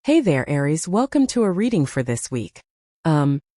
Hey there, Aries, welcome to a reading for this week.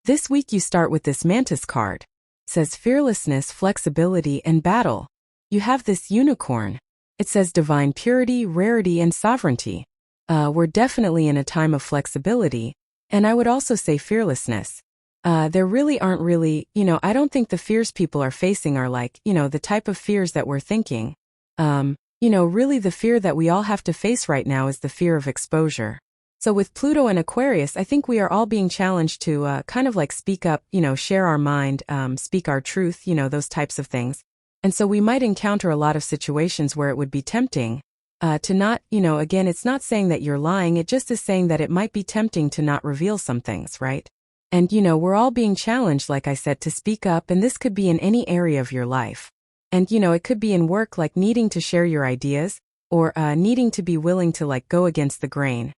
This week you start with this Mantis card. It says fearlessness, flexibility, and battle. You have this unicorn. It says divine purity, rarity, and sovereignty. We're definitely in a time of flexibility, and I would also say fearlessness. There really aren't I don't think the fears people are facing are the type of fears that we're thinking. Really the fear that we all have to face right now is the fear of exposure. So with Pluto and Aquarius, I think we are all being challenged to speak up, share our mind, speak our truth, those types of things. And so we might encounter a lot of situations where it would be tempting to not, again, it's not saying that you're lying, it just is saying that it might be tempting to not reveal some things, right? And, we're all being challenged, like I said, to speak up, and this could be in any area of your life. And, it could be in work, like needing to share your ideas, or needing to be willing to go against the grain.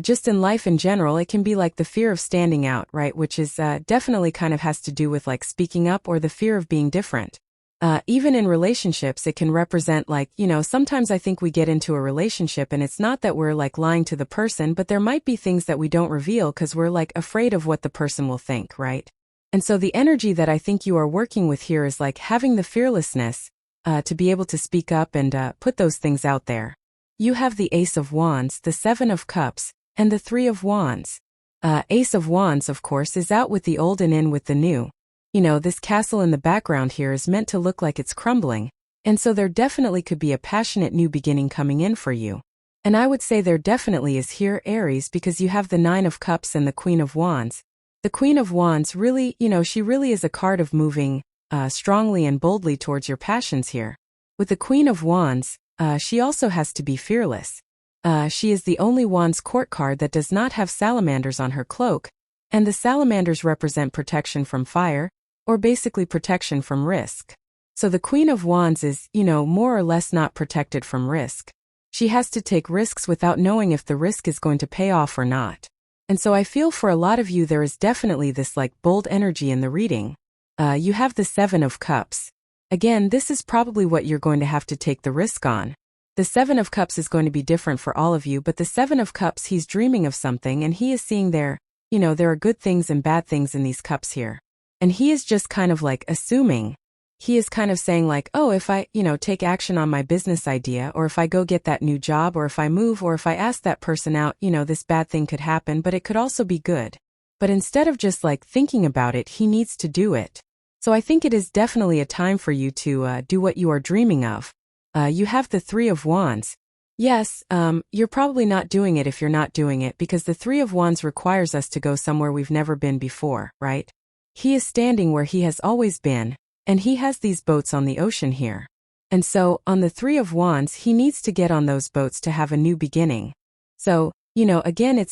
Just in life in general, it can be like the fear of standing out, right? Which is definitely kind of has to do with speaking up or the fear of being different. Even in relationships, it can represent sometimes I think we get into a relationship and it's not that we're lying to the person, but there might be things that we don't reveal because we're afraid of what the person will think, right? And so the energy that I think you are working with here is having the fearlessness to be able to speak up and put those things out there. You have the Ace of Wands, the Seven of Cups, and the Three of Wands. Ace of Wands, of course, is out with the old and in with the new. This castle in the background here is meant to look like it's crumbling, and so there definitely could be a passionate new beginning coming in for you. And I would say there definitely is here, Aries, because you have the Nine of Cups and the Queen of Wands. The Queen of Wands really, she really is a card of moving strongly and boldly towards your passions here. With the Queen of Wands, she also has to be fearless. She is the only Wands court card that does not have salamanders on her cloak, and the salamanders represent protection from fire, or basically protection from risk. So the Queen of Wands is, more or less not protected from risk. She has to take risks without knowing if the risk is going to pay off or not. And so I feel for a lot of you there is definitely this bold energy in the reading. You have the Seven of Cups. Again, this is probably what you're going to have to take the risk on. The Seven of Cups is going to be different for all of you, but the Seven of Cups, he's dreaming of something and he is seeing there are good things and bad things in these cups here. And he is just kind of assuming. He is kind of saying oh, if I, take action on my business idea, or if I go get that new job, or if I move, or if I ask that person out, this bad thing could happen, but it could also be good. But instead of just thinking about it, he needs to do it. So I think it is definitely a time for you to do what you are dreaming of. You have the Three of Wands. Yes, you're probably not doing it if you're not doing it, because the Three of Wands requires us to go somewhere we've never been before, right? He is standing where he has always been, and he has these boats on the ocean here. And so, on the Three of Wands, he needs to get on those boats to have a new beginning. So, again,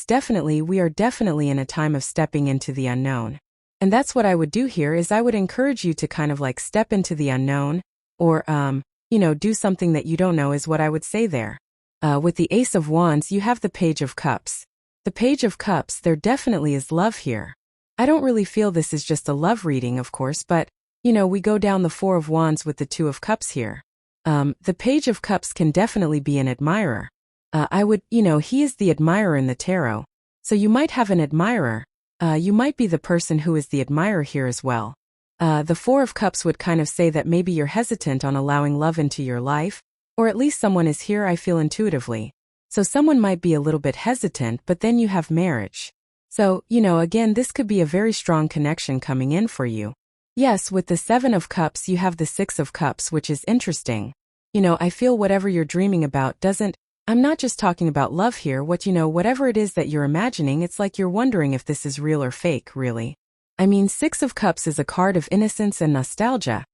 we are definitely in a time of stepping into the unknown. And that's what I would do here is I would encourage you to kind of step into the unknown, or, do something that you don't know is what I would say there. With the Ace of Wands, you have the Page of Cups. The Page of Cups, there definitely is love here. I don't really feel this is just a love reading, of course, but, we go down the Four of Wands with the Two of Cups here. The Page of Cups can definitely be an admirer. He is the admirer in the tarot. So you might have an admirer. You might be the person who is the admirer here as well. The Four of Cups would kind of say that maybe you're hesitant on allowing love into your life, or at least someone is here, I feel intuitively. So someone might be a little bit hesitant, but then you have marriage. So, again, this could be a very strong connection coming in for you. Yes, with the Seven of Cups, you have the Six of Cups, which is interesting. I feel whatever you're dreaming about I'm not just talking about love here, whatever it is that you're imagining, it's like you're wondering if this is real or fake, really. I mean, Six of Cups is a card of innocence and nostalgia,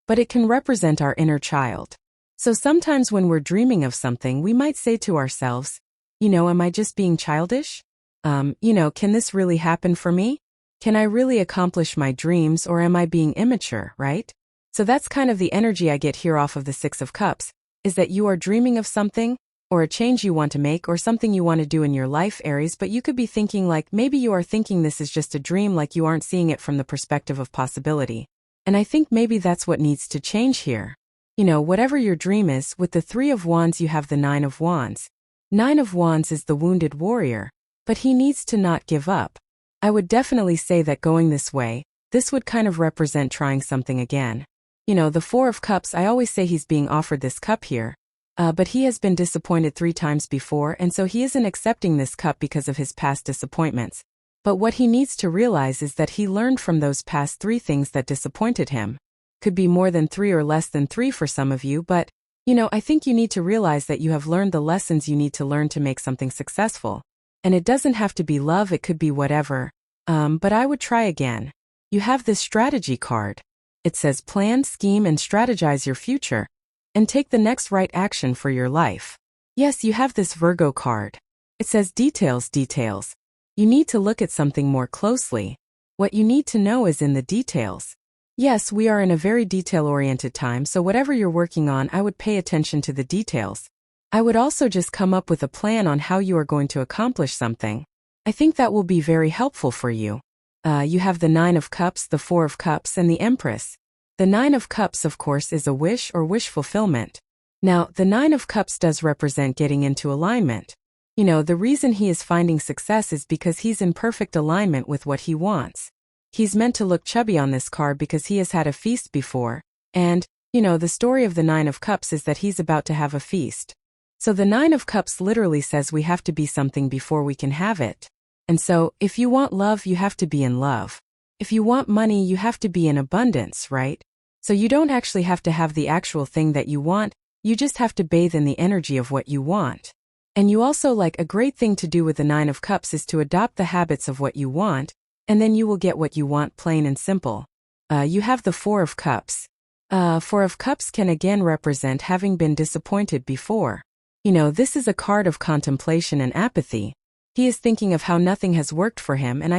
but it can represent our inner child. So sometimes when we're dreaming of something, we might say to ourselves, am I just being childish? Can this really happen for me? Can I really accomplish my dreams, or am I being immature, right? So that's kind of the energy I get here off of the Six of Cups, is that you are dreaming of something, or a change you want to make, or something you want to do in your life, Aries, but you could be thinking maybe you are thinking this is just a dream, you aren't seeing it from the perspective of possibility. And I think maybe that's what needs to change here. Whatever your dream is, with the Three of Wands you have the Nine of Wands. Nine of Wands is the wounded warrior. but he needs to not give up. I would definitely say that going this way, this would kind of represent trying something again. The Four of Cups, I always say he's being offered this cup here. But he has been disappointed 3 times before, and so he isn't accepting this cup because of his past disappointments. But what he needs to realize is that he learned from those past 3 things that disappointed him. Could be more than 3 or less than 3 for some of you, but, I think you need to realize that you have learned the lessons you need to learn to make something successful. And it doesn't have to be love, it could be whatever. But I would try again. You have this strategy card. It says plan, scheme, and strategize your future, and take the next right action for your life. Yes, you have this Virgo card. It says details, details. You need to look at something more closely. What you need to know is in the details. Yes, we are in a very detail-oriented time, so whatever you're working on, I would pay attention to the details. I would also just come up with a plan on how you are going to accomplish something. I think that will be very helpful for you. You have the 9 of Cups, the 4 of Cups, and the Empress. The 9 of Cups, of course, is a wish or wish fulfillment. Now, the 9 of Cups does represent getting into alignment. The reason he is finding success is because he's in perfect alignment with what he wants. He's meant to look chubby on this card because he has had a feast before, and, the story of the 9 of Cups is that he's about to have a feast. So the 9 of Cups literally says we have to be something before we can have it. And so, if you want love, you have to be in love. If you want money, you have to be in abundance, right? So you don't actually have to have the actual thing that you want, you just have to bathe in the energy of what you want. And you also a great thing to do with the 9 of Cups is to adopt the habits of what you want, and then you will get what you want, plain and simple. You have the 4 of Cups. 4 of Cups can again represent having been disappointed before. This is a card of contemplation and apathy. He is thinking of how nothing has worked for him, and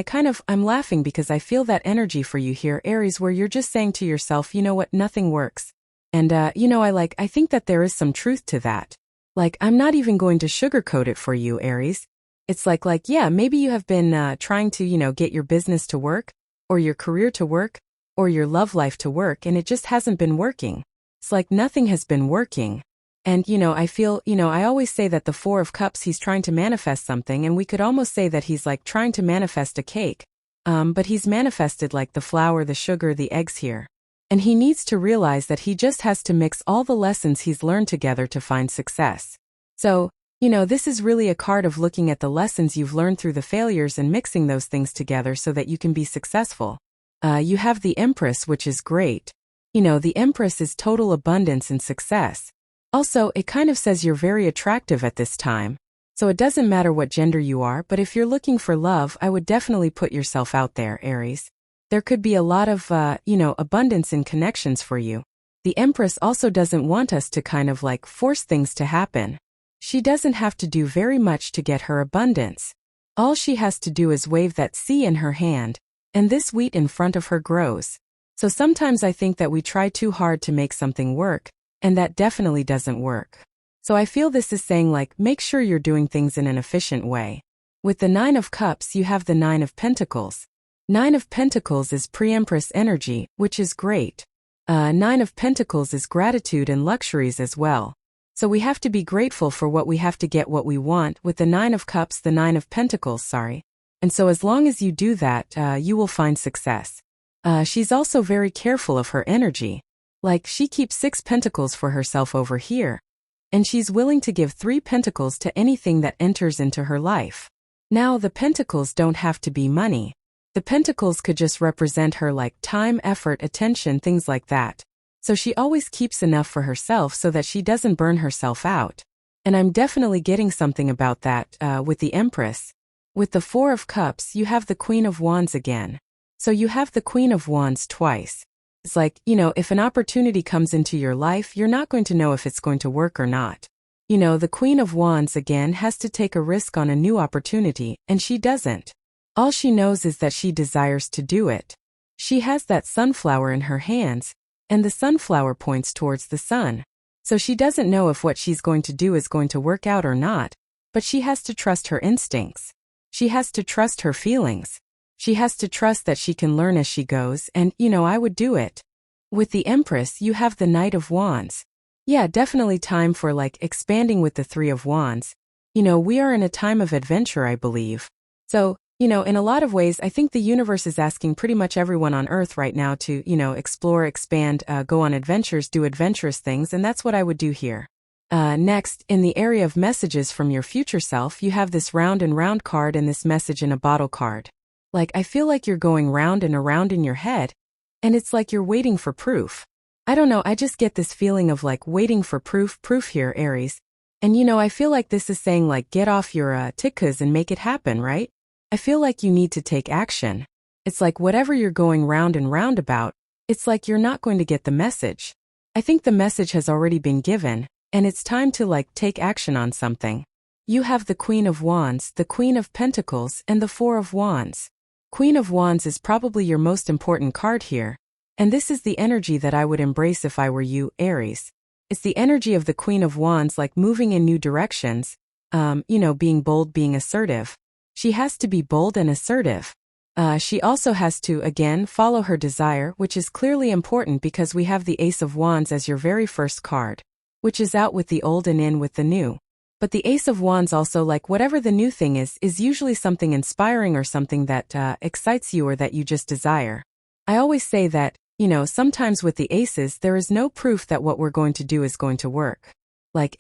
I'm laughing because I feel that energy for you here, Aries, where you're just saying to yourself, you know what, nothing works. And, I think that there is some truth to that. I'm not even going to sugarcoat it for you, Aries. It's yeah, maybe you have been trying to, get your business to work, or your career to work, or your love life to work, and it just hasn't been working. It's nothing has been working. And, I feel, I always say that the 4 of Cups, he's trying to manifest something, and we could almost say that he's trying to manifest a cake. But he's manifested the flour, the sugar, the eggs here. And he needs to realize that he just has to mix all the lessons he's learned together to find success. So, this is really a card of looking at the lessons you've learned through the failures and mixing those things together so that you can be successful. You have the Empress, which is great. The Empress is total abundance and success. Also, it kind of says you're very attractive at this time. So it doesn't matter what gender you are, but if you're looking for love, I would definitely put yourself out there, Aries. There could be a lot of, abundance in connections for you. The Empress also doesn't want us to kind of force things to happen. She doesn't have to do very much to get her abundance. All she has to do is wave that sea in her hand, and this wheat in front of her grows. So sometimes I think that we try too hard to make something work, and that definitely doesn't work. So I feel this is saying make sure you're doing things in an efficient way. With the 9 of Cups, you have the 9 of Pentacles. 9 of Pentacles is pre-Empress energy, which is great. 9 of Pentacles is gratitude and luxuries as well. So we have to be grateful for what we have to get what we want with the 9 of Cups, the 9 of Pentacles, sorry. And so as long as you do that, you will find success. She's also very careful of her energy. She keeps 6 pentacles for herself over here. And she's willing to give 3 pentacles to anything that enters into her life. Now, the pentacles don't have to be money. The pentacles could just represent her time, effort, attention, things like that. So she always keeps enough for herself so that she doesn't burn herself out. And I'm definitely getting something about that with the Empress. With the 4 of Cups, you have the Queen of Wands again. So you have the Queen of Wands twice. It's if an opportunity comes into your life, you're not going to know if it's going to work or not. The Queen of Wands again has to take a risk on a new opportunity, and she doesn't. All she knows is that she desires to do it. She has that sunflower in her hands, and the sunflower points towards the sun. So she doesn't know if what she's going to do is going to work out or not, but she has to trust her instincts. She has to trust her feelings. She has to trust that she can learn as she goes, and, I would do it. With the Empress, you have the Knight of Wands. Yeah, definitely time for expanding with the 3 of Wands. We are in a time of adventure, I believe. So, in a lot of ways, I think the universe is asking pretty much everyone on Earth right now to, explore, expand, go on adventures, do adventurous things, and that's what I would do here. Next, in the area of messages from your future self, you have this round and round card and this message in a bottle card. Like, I feel like you're going round and around in your head, and it's like you're waiting for proof. I don't know, I just get this feeling of like waiting for proof here, Aries. And I feel like this is saying like get off your tikkas and make it happen, right? I feel like you need to take action. It's like whatever you're going round and round about, it's like you're not going to get the message. I think the message has already been given, and it's time to like take action on something. You have the Queen of Wands, the Queen of Pentacles, and the Four of Wands. Queen of Wands is probably your most important card here, and this is the energy that I would embrace if I were you, Aries. It's the energy of the Queen of Wands, like moving in new directions, being bold, being assertive. She has to be bold and assertive. She also has to, again, follow her desire, which is clearly important because we have the Ace of Wands as your very first card, which is out with the old and in with the new. But the Ace of Wands also, like whatever the new thing is usually something inspiring or something that excites you or that you just desire. I always say that, sometimes with the aces there is no proof that what we're going to do is going to work.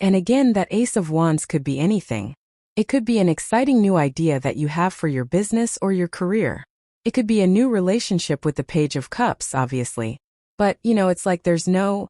And again, that Ace of Wands could be anything. It could be an exciting new idea that you have for your business or your career. It could be a new relationship with the Page of Cups, obviously. But, it's like there's no,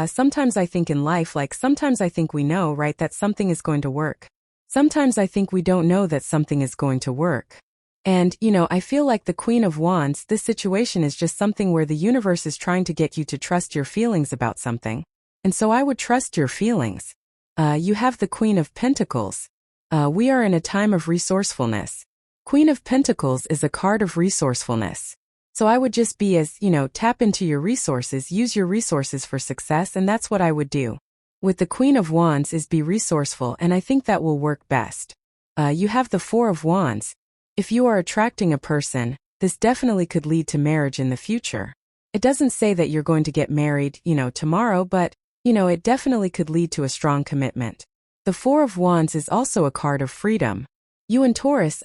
sometimes I think in life, sometimes I think we know, right, that something is going to work. Sometimes I think we don't know that something is going to work. And, I feel like the Queen of Wands, this situation is just something where the universe is trying to get you to trust your feelings about something. And so I would trust your feelings. You have the Queen of Pentacles. We are in a time of resourcefulness. Queen of Pentacles is a card of resourcefulness. So I would just be as, tap into your resources, use your resources for success, and that's what I would do. With the Queen of Wands is be resourceful, and I think that will work best. You have the Four of Wands. If you are attracting a person, this definitely could lead to marriage in the future. It doesn't say that you're going to get married, tomorrow, but, it definitely could lead to a strong commitment. The Four of Wands is also a card of freedom. You and Taurus,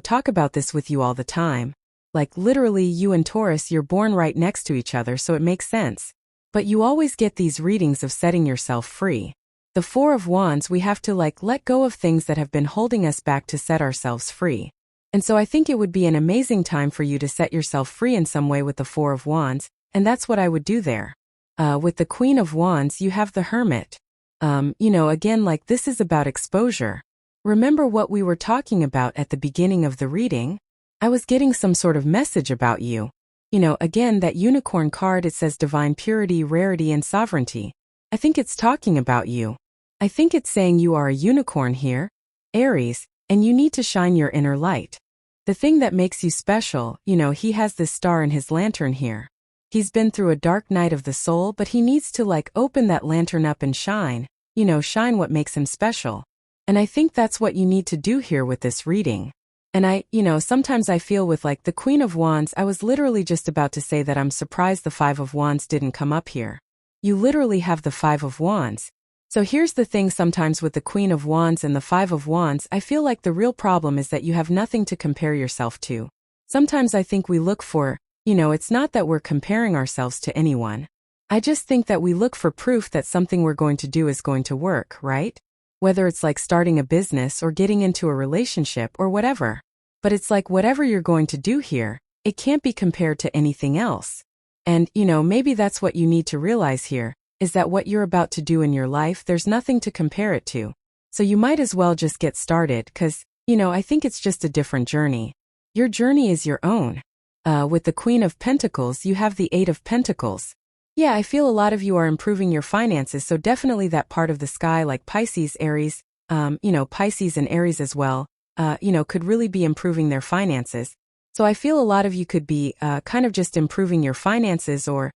talk about this with you all the time. Like literally you and Taurus, you're born right next to each other, so it makes sense. But you always get these readings of setting yourself free. The Four of Wands, we have to let go of things that have been holding us back to set ourselves free. And so I think it would be an amazing time for you to set yourself free in some way with the Four of Wands, and that's what I would do there. With the Queen of Wands, you have the Hermit. Again, this is about exposure. Remember what we were talking about at the beginning of the reading? I was getting some sort of message about you. Again, that unicorn card, it says divine purity, rarity, and sovereignty. I think it's talking about you. I think it's saying you are a unicorn here, Aries, and you need to shine your inner light. The thing that makes you special, he has this star in his lantern here. He's been through a dark night of the soul, but he needs to open that lantern up and shine, shine what makes him special. And I think that's what you need to do here with this reading. And sometimes I feel with the Queen of Wands, I was literally just about to say that I'm surprised the Five of Wands didn't come up here. You literally have the Five of Wands. So here's the thing, sometimes with the Queen of Wands and the Five of Wands, I feel like the real problem is that you have nothing to compare yourself to. Sometimes I think we look for, it's not that we're comparing ourselves to anyone. I just think that we look for proof that something we're going to do is going to work, right? Whether it's starting a business or getting into a relationship or whatever. But it's whatever you're going to do here, it can't be compared to anything else. And, maybe that's what you need to realize here, is that what you're about to do in your life, there's nothing to compare it to. So you might as well just get started because, I think it's just a different journey. Your journey is your own. With the Queen of Pentacles, you have the Eight of Pentacles. Yeah, I feel a lot of you are improving your finances, so definitely that part of the sky like Pisces, Aries, Pisces and Aries as well, could really be improving their finances. So I feel a lot of you could be kind of just improving your finances or,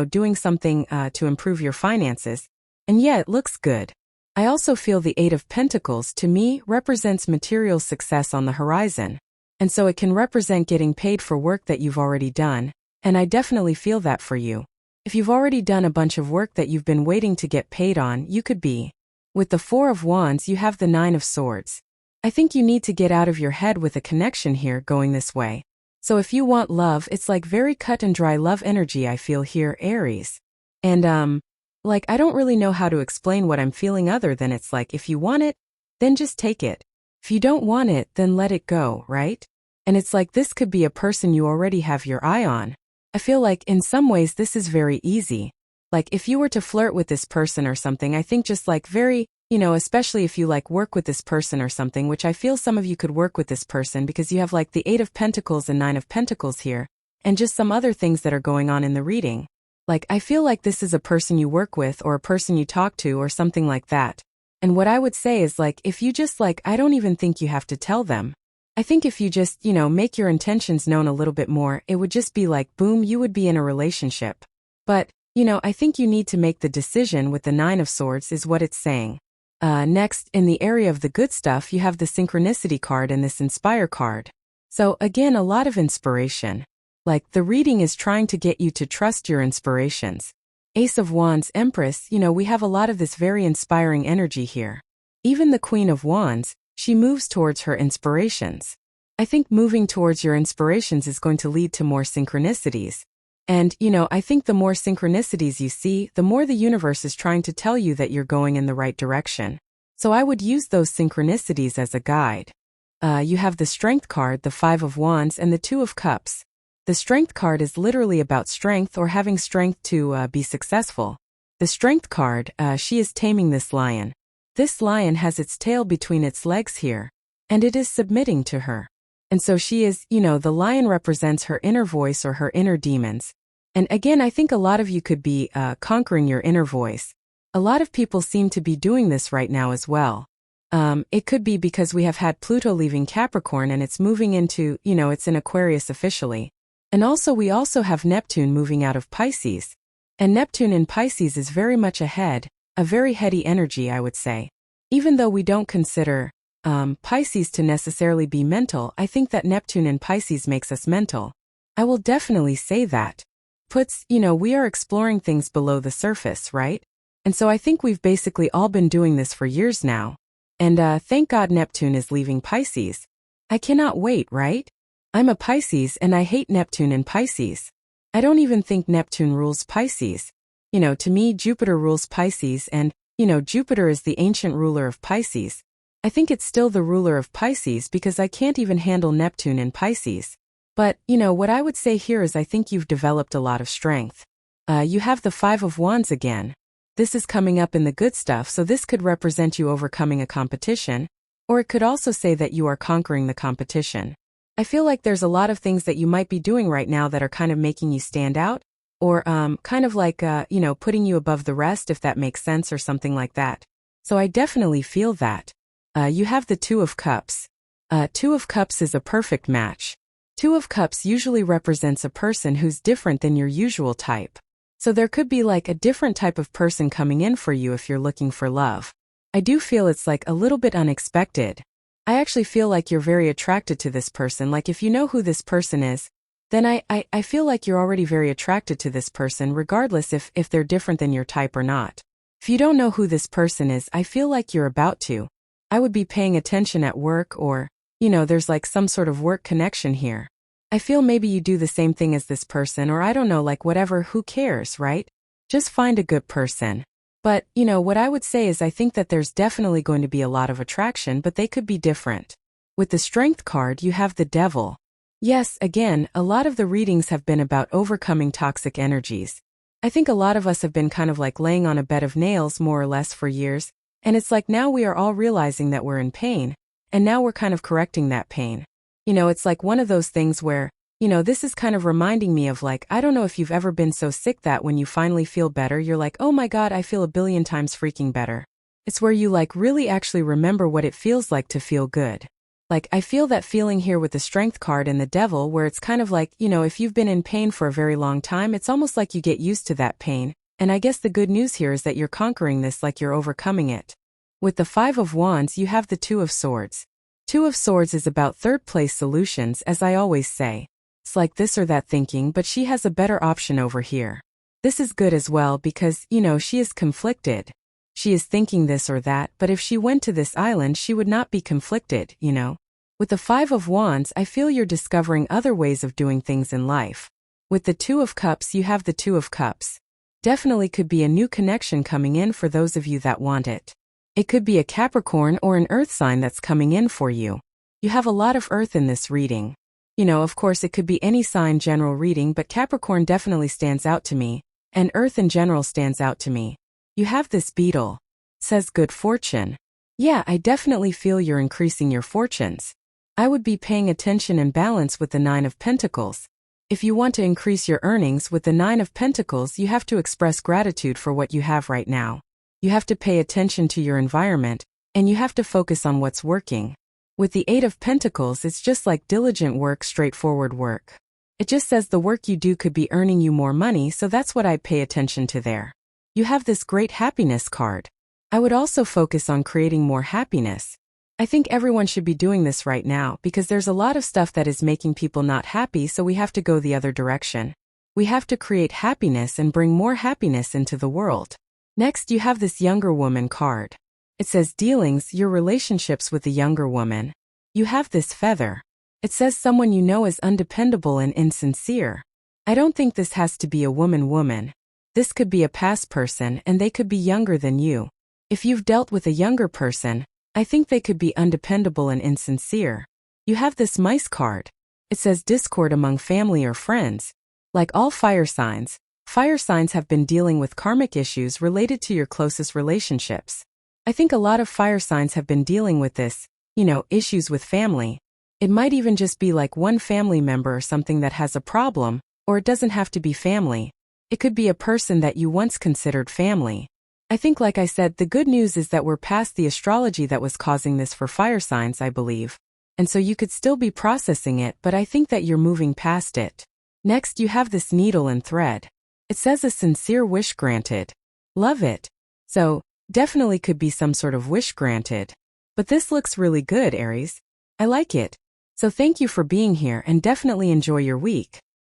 doing something to improve your finances. And yeah, it looks good. I also feel the Eight of Pentacles, to me, represents material success on the horizon. And so it can represent getting paid for work that you've already done, and I definitely feel that for you. If you've already done a bunch of work that you've been waiting to get paid on, you could be. With the Four of Wands, you have the Nine of Swords. I think you need to get out of your head with a connection here going this way. So if you want love, it's like very cut and dry love energy I feel here, Aries. And, like, I don't really know how to explain what I'm feeling other than it's like, if you want it, then just take it. If you don't want it, then let it go, right? And it's like this could be a person you already have your eye on. I feel like in some ways this is very easy. Like if you were to flirt with this person or something, I think just like very, especially if you like work with this person or something, which I feel some of you could work with this person because you have like the 8 of Pentacles and 9 of Pentacles here, and just some other things that are going on in the reading. Like I feel like this is a person you work with or a person you talk to or something like that. And what I would say is like, if you just like, I don't even think you have to tell them. I think if you just, make your intentions known a little bit more, it would just be like, boom, you would be in a relationship. But, I think you need to make the decision with the 9 of Swords is what it's saying. Next, in the area of the good stuff, you have the Synchronicity card and this Inspire card. So again, a lot of inspiration. Like the reading is trying to get you to trust your inspirations. Ace of Wands, Empress, we have a lot of this very inspiring energy here. Even the Queen of Wands, she moves towards her inspirations. I think moving towards your inspirations is going to lead to more synchronicities. And, I think the more synchronicities you see, the more the universe is trying to tell you that you're going in the right direction. So I would use those synchronicities as a guide. You have the Strength card, the 5 of Wands, and the 2 of Cups. The Strength card is literally about strength or having strength to be successful. The Strength card, she is taming this lion. This lion has its tail between its legs here, and it is submitting to her. And so she is, the lion represents her inner voice or her inner demons. And again, I think a lot of you could be conquering your inner voice. A lot of people seem to be doing this right now as well. It could be because we have had Pluto leaving Capricorn and it's moving into, it's in Aquarius officially. And also we also have Neptune moving out of Pisces. And Neptune in Pisces is very much ahead, a very heady energy, I would say. Even though we don't consider Pisces to necessarily be mental, I think that Neptune in Pisces makes us mental. I will definitely say that. Puts, we are exploring things below the surface, right? And so I think we've basically all been doing this for years now. And thank God Neptune is leaving Pisces. I cannot wait, right? I'm a Pisces and I hate Neptune in Pisces. I don't even think Neptune rules Pisces. To me, Jupiter rules Pisces and, Jupiter is the ancient ruler of Pisces. I think it's still the ruler of Pisces because I can't even handle Neptune in Pisces. But, what I would say here is I think you've developed a lot of strength. You have the 5 of Wands again. This is coming up in the good stuff, so this could represent you overcoming a competition, or it could also say that you are conquering the competition. I feel like there's a lot of things that you might be doing right now that are kind of making you stand out, or kind of like, putting you above the rest, if that makes sense, or something like that. So I definitely feel that. You have the 2 of Cups. 2 of Cups is a perfect match. 2 of Cups usually represents a person who's different than your usual type. So there could be like a different type of person coming in for you if you're looking for love. I do feel it's like a little bit unexpected. I actually feel like you're very attracted to this person. Like if you know who this person is, then I feel like you're already very attracted to this person regardless if they're different than your type or not. If you don't know who this person is, I feel like you're about to. I would be paying attention at work or, there's like some sort of work connection here. I feel maybe you do the same thing as this person or I don't know, like whatever, who cares, right? Just find a good person. But, what I would say is I think that there's definitely going to be a lot of attraction, but they could be different. With the Strength card, you have the Devil. Yes, again, a lot of the readings have been about overcoming toxic energies. I think a lot of us have been kind of like laying on a bed of nails more or less for years, and it's like now we are all realizing that we're in pain, and now we're kind of correcting that pain. It's like one of those things where, this is kind of reminding me of like, I don't know if you've ever been so sick that when you finally feel better, you're like, oh my God, I feel a billion times freaking better. It's where you like really actually remember what it feels like to feel good. Like I feel that feeling here with the Strength card and the Devil where it's kind of like, if you've been in pain for a very long time, it's almost like you get used to that pain. And I guess the good news here is that you're conquering this like you're overcoming it. With the 5 of Wands, you have the 2 of Swords. 2 of Swords is about third place solutions, as I always say. It's like this or that thinking, but she has a better option over here. This is good as well because, she is conflicted. She is thinking this or that, but if she went to this island she would not be conflicted, you know? With the Five of Wands, I feel you're discovering other ways of doing things in life. With the Two of Cups, you have the Two of Cups. Definitely could be a new connection coming in for those of you that want it. It could be a Capricorn or an earth sign that's coming in for you. You have a lot of earth in this reading. You know, of course it could be any sign general reading, but Capricorn definitely stands out to me, and earth in general stands out to me. You have this beetle. Says good fortune. Yeah, I definitely feel you're increasing your fortunes. I would be paying attention and balance with the Nine of Pentacles. If you want to increase your earnings with the Nine of Pentacles, you have to express gratitude for what you have right now. You have to pay attention to your environment, and you have to focus on what's working. With the Eight of Pentacles, it's just like diligent work, straightforward work. It just says the work you do could be earning you more money, so that's what I'd pay attention to there. You have this great happiness card. I would also focus on creating more happiness. I think everyone should be doing this right now because there's a lot of stuff that is making people not happy, so we have to go the other direction. We have to create happiness and bring more happiness into the world. Next, you have this younger woman card. It says dealings, your relationships with the younger woman. You have this feather. It says someone you know is undependable and insincere. I don't think this has to be a woman. This could be a past person and they could be younger than you. If you've dealt with a younger person, I think they could be undependable and insincere. You have this mice card. It says discord among family or friends. Like all fire signs have been dealing with karmic issues related to your closest relationships. I think a lot of fire signs have been dealing with this, issues with family. It might even just be like one family member or something that has a problem, or it doesn't have to be family. It could be a person that you once considered family. I think, like I said, the good news is that we're past the astrology that was causing this for fire signs, I believe. And so you could still be processing it, but I think that you're moving past it. Next, you have this needle and thread. It says a sincere wish granted. Love it. So, definitely could be some sort of wish granted. But this looks really good, Aries. I like it. So thank you for being here and definitely enjoy your week.